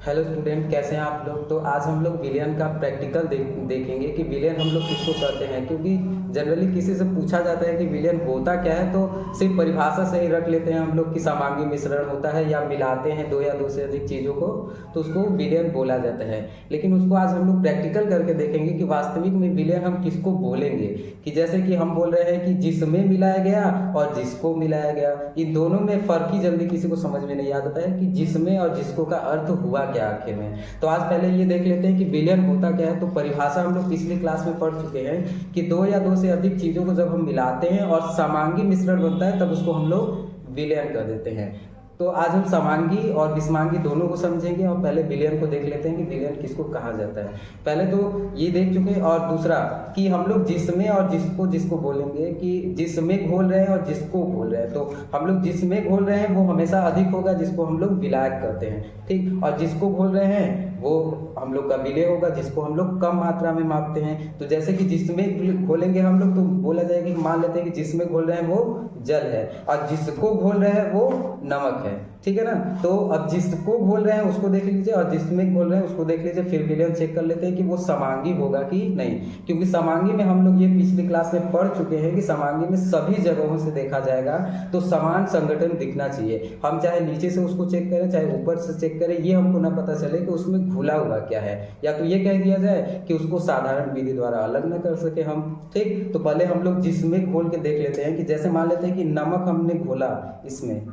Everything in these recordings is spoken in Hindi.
हेलो स्टूडेंट, कैसे हैं आप लोग। तो आज हम लोग विलियन का प्रैक्टिकल देखेंगे कि विलियन हम लोग किसको कहते हैं। क्योंकि जनरली किसी से पूछा जाता है कि विलियन होता क्या है, तो सिर्फ परिभाषा से ही रख लेते हैं हम लोग कि समांगी मिश्रण होता है या मिलाते हैं दो या दो से अधिक चीज़ों को, तो उसको विलियन बोला जाता है। लेकिन उसको आज हम लोग प्रैक्टिकल करके देखेंगे कि वास्तविक में विलियन हम किसको बोलेंगे। कि जैसे कि हम बोल रहे हैं कि जिसमें मिलाया गया और जिसको मिलाया गया, इन दोनों में फ़र्क ही जल्दी किसी को समझ में नहीं आता है कि जिसमें और जिसको का अर्थ हुआ क्या आखिर में। तो आज पहले ये देख लेते हैं कि विलियन होता क्या है। तो परिभाषा हम लोग पिछली क्लास में पढ़ चुके हैं कि दो या दो से अधिक चीज़ों को जब हम मिलाते हैं और समांगी मिश्रण बनता है तब उसको हम लोग विलियन कर देते हैं। तो आज हम समांगी और विषमांगी दोनों को समझेंगे और पहले विलियन को देख लेते हैं कि विलियन किसको कहा जाता है। पहले तो ये देख चुके हैं। और दूसरा कि हम लोग जिसमें और जिसको बोलेंगे कि जिसमें घोल रहे हैं और जिसको घोल रहे हैं। तो हम लोग जिसमें घोल रहे हैं वो हमेशा अधिक होगा, जिसको हम लोग विलायक कहते हैं, ठीक। और जिसको घोल रहे हैं वो हम लोग का विलेय होगा, जिसको हम लोग कम मात्रा में मापते हैं। तो जैसे कि जिसमें घोलेंगे हम लोग तो बोला जाएगा कि मान लेते हैं कि जिसमें घोल रहे हैं वो जल है और जिसको घोल रहे हैं वो नमक है, ठीक है ना। तो अब जिसको घोल रहे हैं उसको देख लीजिए और जिसमें घोल रहे हैं उसको देख लीजिए। फिर विलियन चेक कर लेते हैं कि वो समांगी होगा कि नहीं। क्योंकि समांगी में हम लोग ये पिछली क्लास में पढ़ चुके हैं कि समांगी में सभी जगहों से देखा जाएगा तो समान संगठन दिखना चाहिए। हम चाहे नीचे से उसको चेक करें चाहे ऊपर से चेक करें, ये हमको ना पता चले कि उसमें घुला हुआ क्या है। या तो ये कह दिया जाए कि उसको साधारण विधि द्वारा अलग न कर सके हम, ठीक। तो पहले हम लोग जिसमें घोल के देख लेते हैं कि जैसे मान लेते हैं कि नमक हमने घोला, इसमें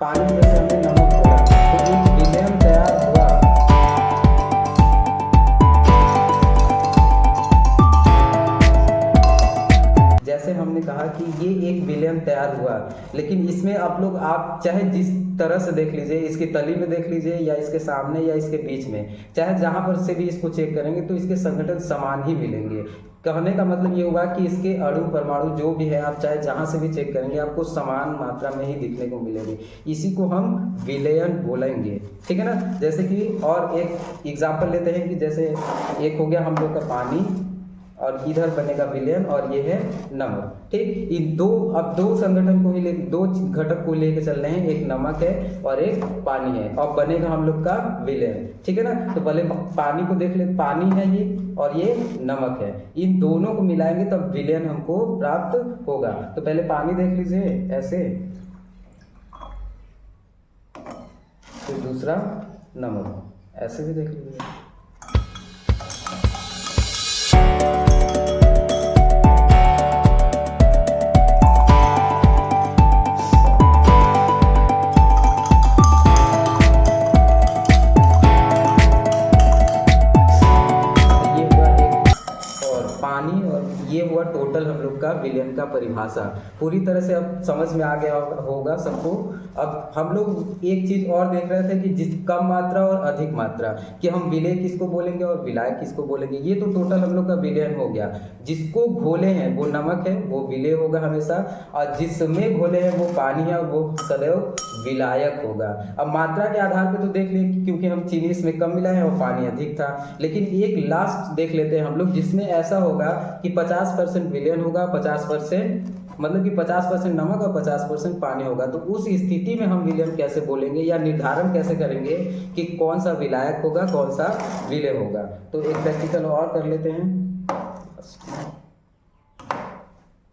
पानी में से हमने नमक घोला तो एक विलियन तैयार हुआ। जैसे हमने कहा कि ये एक विलियन तैयार हुआ, लेकिन इसमें आप चाहे जिस तरह से देख लीजिए, इसकी तली में देख लीजिए या इसके सामने या इसके बीच में, चाहे जहां पर से भी इसको चेक करेंगे तो इसके संगठन समान ही मिलेंगे। कहने का मतलब ये हुआ कि इसके अणु परमाणु जो भी है आप चाहे जहां से भी चेक करेंगे आपको समान मात्रा में ही दिखने को मिलेंगे। इसी को हम विलयन बोलेंगे, ठीक है ना। जैसे कि और एक एग्जाम्पल लेते हैं कि जैसे एक हो गया हम लोग का पानी और इधर बनेगा विलयन और ये है नमक, ठीक। इन दो संगठन को ही दो घटक को लेके चल रहे हैं, एक नमक है और एक पानी है और बनेगा हम लोग का विलयन, ठीक है ना। तो पहले पानी को देख ले, पानी है ये और ये नमक है, इन दोनों को मिलाएंगे तब विलयन हमको प्राप्त होगा। तो पहले पानी देख लीजिए ऐसे, फिर दूसरा नमक ऐसे भी देख लीजिए। ये हुआ टोटल हम लोग का विलियन का परिभाषा। पूरी तरह से अब समझ में आ गया होगा सबको। अब हम लोग एक चीज और देख रहे थे कि जिस कम मात्रा और अधिक मात्रा, कि हम विलेय किसको बोलेंगे और विलायक किसको बोलेंगे। ये तो टोटल हम लोग का विलियन हो गया। जिसको घोले हैं वो नमक है, वो विलेय होगा हमेशा, और जिसमें घोले हैं वो पानी है, वो सदैव विलायक होगा। अब मात्रा के आधार पर तो देख लें, क्योंकि हम चीनी इसमें कम मिला है और पानी अधिक था। लेकिन एक लास्ट देख लेते हैं हम लोग जिसमें ऐसा होगा कि 50% विलियन होगा, 50% मतलब कि 50% नमक और 50% पानी होगा। तो उस स्थिति में हम विलियन कैसे बोलेंगे या निर्धारण कैसे करेंगे कि कौन सा विलायक होगा कौन सा विलेय होगा। तो एक प्रैक्टिकल और कर लेते हैं,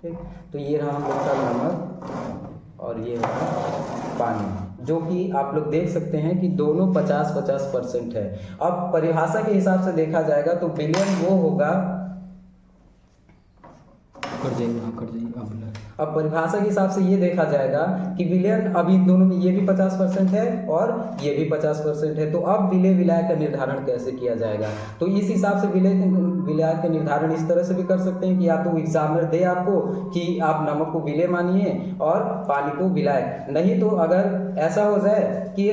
ठीक। तो ये रहा हम लोग का नमक और ये रहा पानी, जो कि आप लोग देख सकते हैं कि दोनों 50-50% है। अब परिभाषा के हिसाब से देखा जाएगा तो विलियन वो होगा, कर जाइए। अब परिभाषा के हिसाब से ये देखा जाएगा कि विलियन अभी दोनों में ये भी 50% है और ये भी 50% है। तो अब विलेय विलायक का निर्धारण कैसे किया जाएगा। तो इस हिसाब से विलेय विलायक का निर्धारण इस तरह से भी कर सकते हैं कि या तो एग्जामिनर दे आपको कि आप नमक को विलेय मानिए और पानी को विलायक। नहीं तो अगर ऐसा हो जाए कि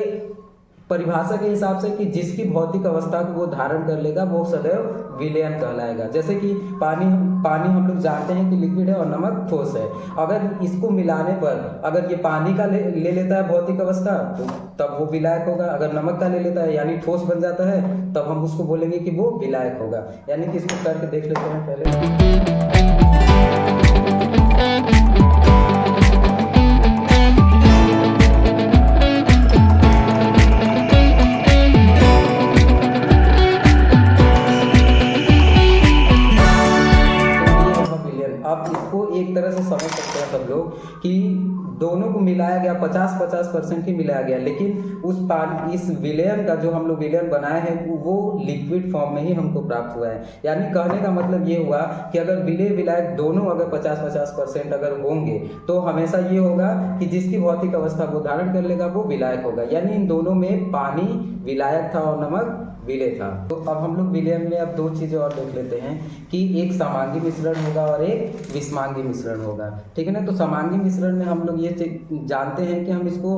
परिभाषा के हिसाब से कि जिसकी भौतिक अवस्था को वो धारण कर लेगा वो सदैव विलयन कहलाएगा। जैसे कि पानी हम लोग जानते हैं कि लिक्विड है और नमक ठोस है। अगर इसको मिलाने पर अगर ये पानी का ले लेता है भौतिक अवस्था तो तब वो विलायक होगा। अगर नमक का ले लेता है यानी ठोस बन जाता है तब हम उसको बोलेंगे कि वो विलायक होगा। यानी कि इसको करके देख लेते हैं पहले। मिलाया गया, 50-50% ही मिलाया गया, लेकिन उस पानी, इस विलयन का जो हम लोग विलयन बनाए हैं वो लिक्विड फॉर्म में ही हमको प्राप्त हुआ है। यानी कहने का मतलब ये हुआ कि अगर विलेय विलायक दोनों अगर 50-50% अगर होंगे तो हमेशा ये होगा कि जिसकी भौतिक अवस्था को धारण कर लेगा वो विलायक होगा। यानी इन दोनों में पानी विलायक था और नमक विलेय था। तो अब हम लोग विलयन में अब दो चीज़ें और देख लेते हैं कि एक समांगी मिश्रण होगा और एक विषमांगी मिश्रण होगा, ठीक है ना। तो समांगी मिश्रण में हम लोग ये जानते हैं कि हम इसको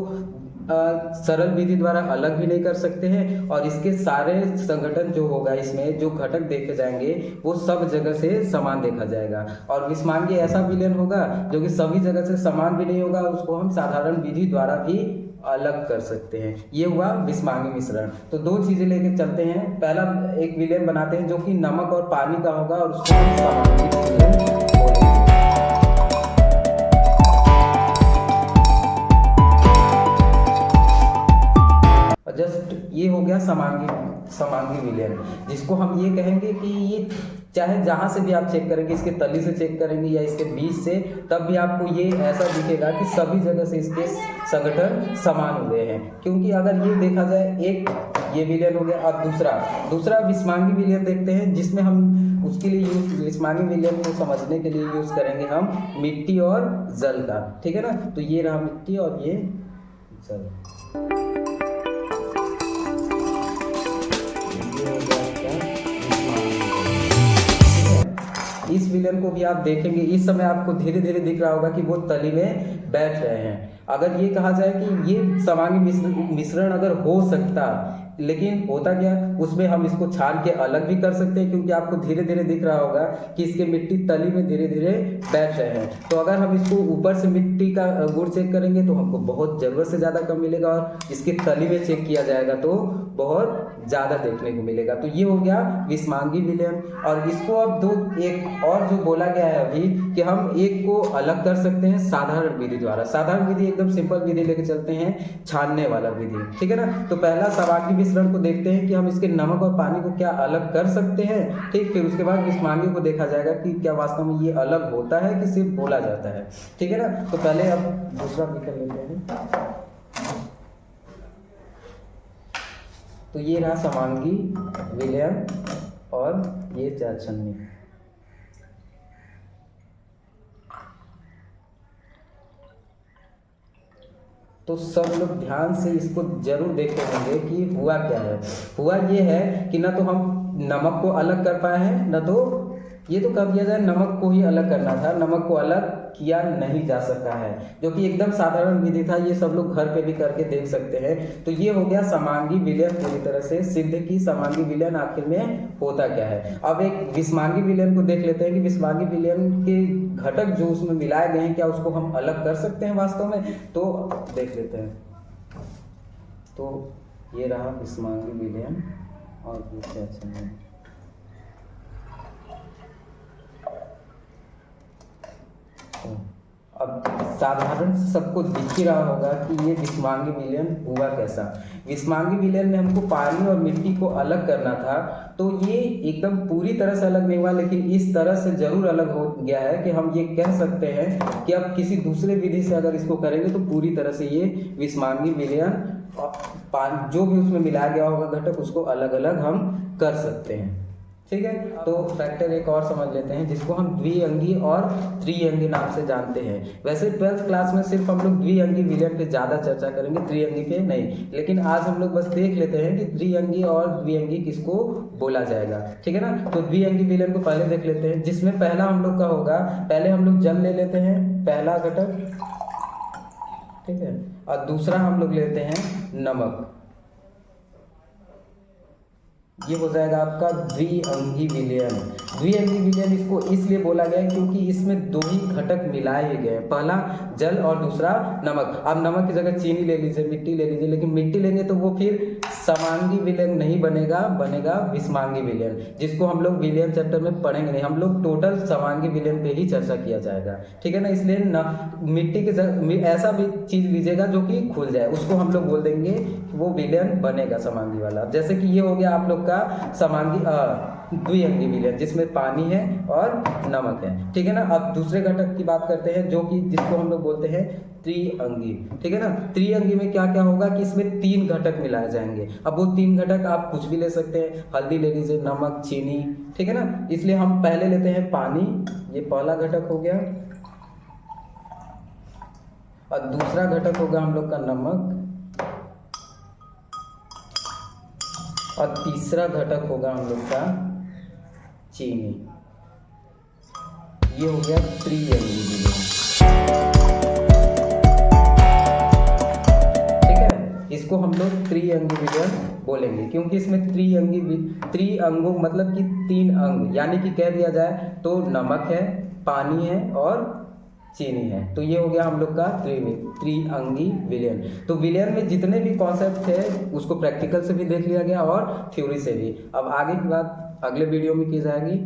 सरल विधि द्वारा अलग भी नहीं कर सकते हैं और इसके सारे संगठन जो होगा, इसमें जो घटक देखे जाएंगे वो सब जगह से समान देखा जाएगा। और विषमांगी ऐसा विलयन होगा जो कि सभी जगह से समान भी नहीं होगा, उसको हम साधारण विधि द्वारा भी अलग कर सकते हैं। ये हुआ विषमांगी मिश्रण। तो दो चीजें लेके चलते हैं। पहला एक विलयन बनाते हैं जो कि नमक और पानी का होगा और उसको हम समांगी मिश्रण बोलेंगे। जस्ट ये हो गया समांगी विलयन, जिसको हम ये कहेंगे कि ये चाहे जहाँ से भी आप चेक करेंगे, इसके तली से चेक करेंगे या इसके बीच से, तब भी आपको ये ऐसा दिखेगा कि सभी जगह से इसके संगठन समान हुए हैं। क्योंकि अगर ये देखा जाए, एक ये विलयन हो गया। अब दूसरा विषमांगी विलयन देखते हैं, जिसमें हम उसके लिए विषमांगी विलयन को समझने के लिए यूज करेंगे हम मिट्टी और जल का, ठीक है ना। तो ये रहा मिट्टी और ये जल। इस विलयन को भी आप देखेंगे, इस समय आपको धीरे धीरे दिख रहा होगा कि वो तली में बैठ रहे हैं। अगर ये कहा जाए कि ये समांगी मिश्रण अगर हो सकता, लेकिन होता क्या, उसमें हम इसको छान के अलग भी कर सकते हैं, क्योंकि आपको धीरे धीरे दिख रहा होगा कि इसके मिट्टी तली में धीरे धीरे बैठ रहे हैं। तो अगर हम इसको ऊपर से मिट्टी का गुण चेक करेंगे तो हमको बहुत ज़रूरत से ज़्यादा कम मिलेगा, और इसके तली में चेक किया जाएगा तो बहुत ज़्यादा देखने को मिलेगा। तो ये हो गया विषमांगी विलयन। और इसको अब एक और जो बोला गया है अभी कि हम एक को अलग कर सकते हैं साधारण विधि द्वारा। साधारण विधि एकदम सिंपल विधि लेके चलते हैं, छानने वाला विधि, ठीक है ना। तो पहला समांगी मिश्रण को देखते हैं कि हम इसके नमक और पानी को क्या अलग कर सकते हैं, ठीक। फिर उसके बाद विषमांगी को देखा जाएगा कि क्या वास्तव में ये अलग होता है कि सिर्फ बोला जाता है, ठीक है ना। तो पहले अब दूसरा भी कर लेते हैं। तो ये रहा समांगी विलयन और ये चार छन्नी। तो सब लोग ध्यान से इसको जरूर देखे होंगे कि हुआ क्या है। हुआ ये है कि ना तो हम नमक को अलग कर पाए हैं, ना तो ये तो कर दिया जाए नमक को ही अलग करना था, नमक को अलग किया नहीं जा सका है, जो कि एकदम साधारण विधि था। ये सब लोग घर पे भी करके देख सकते हैं। तो ये हो गया समांगी विलयन पूरी तरह से सिद्ध की समांगी विलयन आखिर में होता क्या है। अब एक विषमांगी विलयन को देख लेते हैं कि विषमांगी विलयन के घटक जो उसमें मिलाए गए हैं क्या उसको हम अलग कर सकते हैं वास्तव में, तो देख लेते हैं। तो ये रहा विषमांगी विलयन और ये क्या चाहिए। अब साधारण सबको दिख ही रहा होगा कि ये विषमांगी विलयन हुआ कैसा। विषमांगी विलयन में हमको पानी और मिट्टी को अलग करना था, तो ये एकदम पूरी तरह से अलग नहीं हुआ, लेकिन इस तरह से जरूर अलग हो गया है कि हम ये कह सकते हैं कि अब किसी दूसरे विधि से अगर इसको करेंगे तो पूरी तरह से ये विषमांगी विलयन जो भी उसमें मिलाया गया होगा घटक उसको अलग अलग हम कर सकते हैं, ठीक है। तो फैक्टर एक और समझ लेते हैं जिसको हम द्विअंगी और त्रिअंगी नाम से जानते हैं। वैसे 12th क्लास में सिर्फ हम लोग द्विअंगी विलयन पे ज़्यादा चर्चा करेंगे, त्रिअंगी पे नहीं। लेकिन आज हम लोग बस देख लेते हैं कि त्रिअंगी और द्विअंगी किसको बोला जाएगा, ठीक है ना। तो द्विअंगी विलयन को पहले देख लेते हैं, जिसमें पहला हम लोग का होगा, पहले हम लोग जल ले लेते हैं पहला घटक, ठीक है, और दूसरा हम लोग लेते हैं नमक। ये हो जाएगा आपका द्विअंगी विलयन। द्विअंगी विलयन इसको इसलिए बोला गया है क्योंकि इसमें दो ही घटक मिलाए गए, पहला जल और दूसरा नमक। अब नमक की जगह चीनी ले लीजिए, मिट्टी ले लीजिए, लेकिन मिट्टी लेंगे तो वो फिर समांगी विलयन नहीं बनेगा, बनेगा विषमांगी विलयन, जिसको हम लोग विलयन चैप्टर में पढ़ेंगे नहीं। हम लोग टोटल समांगी विलयन पे ही चर्चा किया जाएगा, ठीक है ना। इसलिए मिट्टी की जगह ऐसा भी चीज लीजिएगा जो कि खुल जाए, उसको हम लोग बोल देंगे वो विलयन बनेगा समांगी वाला। जैसे कि ये हो गया आप लोग का समांगी द्विअंगी विलयन, जिसमें पानी है और नमक है, ठीक है ना। अब दूसरे घटक की बात करते हैं, जो कि जिसको हम लोग बोलते हैं त्रिअंगी, ठीक है ना। त्रिअंगी में क्या क्या होगा कि इसमें 3 घटक मिलाए जाएंगे। अब वो 3 घटक आप कुछ भी ले सकते हैं, हल्दी ले लीजिए, नमक, चीनी, ठीक है ना। इसलिए हम पहले लेते हैं पानी, ये पहला घटक हो गया, और दूसरा घटक होगा हम लोग का नमक, और तीसरा घटक होगा हम लोग का चीनी। ये हो गया त्रिअंगी विलयन, ठीक है। इसको हम लोग त्रिअंगी विलयन बोलेंगे, क्योंकि इसमें त्रिअंगों मतलब कि 3 अंग, यानी कि कह दिया जाए तो नमक है, पानी है और चीनी है। तो ये हो गया हम लोग का त्रिअंगी विलयन। तो विलयन में जितने भी कॉन्सेप्ट थे उसको प्रैक्टिकल से भी देख लिया गया और थ्योरी से भी। अब आगे की बात अगले वीडियो में की जाएगी।